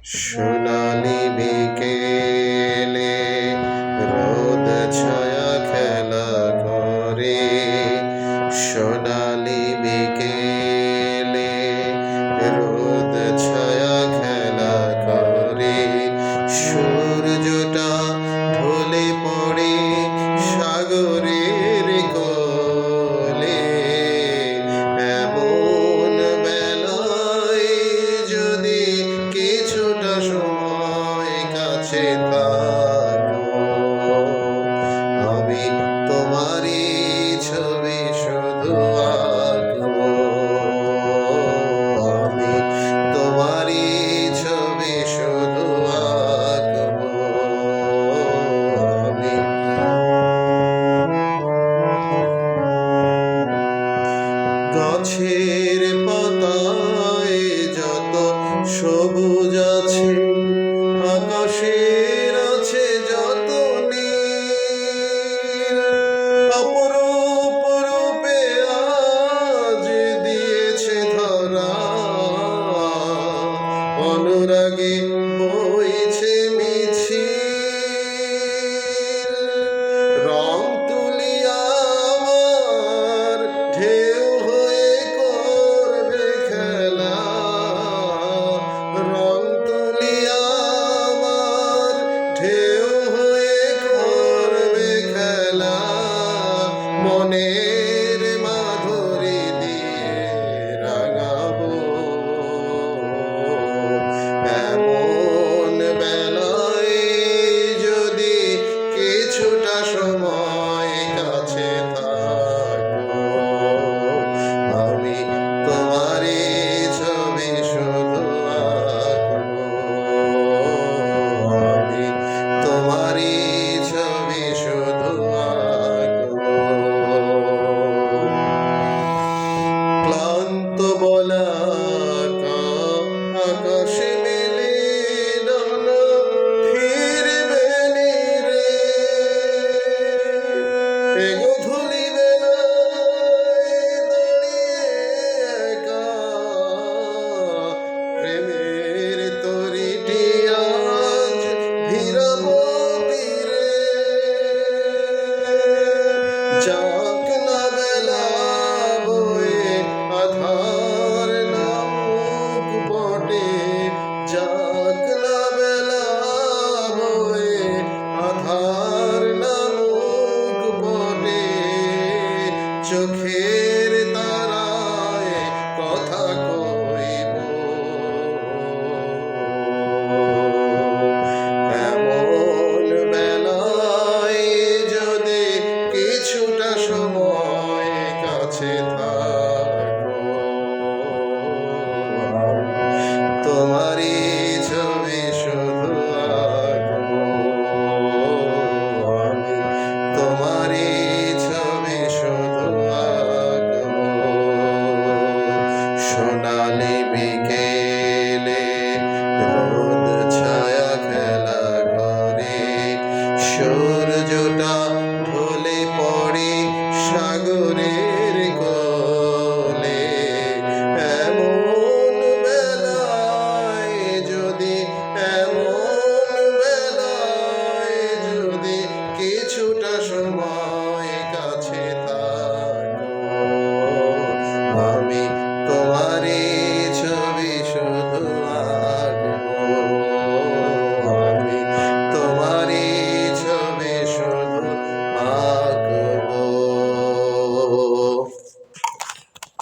সোনালি বিকেলে রোদ ছায়া খেলা করে। সোনালি বিকেলে রোদ ছায়া খেলা করে। সূর্যটা ঢলে পড়ে সাগরের কোলে। এমন বেলায় যদি কিছুটা সময় কাছে থাকো, আমি তোমারই ছবি শুধু আঁকবো। আমি তোমারই ছবি শুধু আঁকবো। আমি গাছের পাতায় যত সবুজ আছে, আকাশের আছে যত নীল। অপরূপ রূপে আজ দিয়েছে ধরা, অনুরাগে বইছে মিছিল। রং তুলিয়া আমার ঢেউ হয়ে করবে খেলা। রং তুলিয়া আমার ঢেউ হয়ে করবে খেলা। মনের মাধুরী দিয়ে রাঙাবো। এমন বেলায় যদি কিছুটা সময় কাছে থাকো, আমি তোমারই ছবি শুধু আঁকবো। আমি তোমারই ছবি শুধু আঁকবো। ক্লান্ত বলা আকাশে মেলে ডানা, ফিরবে রে। এ গোধূলি বেলায় দাঁড়িয়ে একা, প্রেমের তরীটি আজ ভিড়াবো তীরে। যাক না বেলা বয়ে আধার নামুক বটে, যা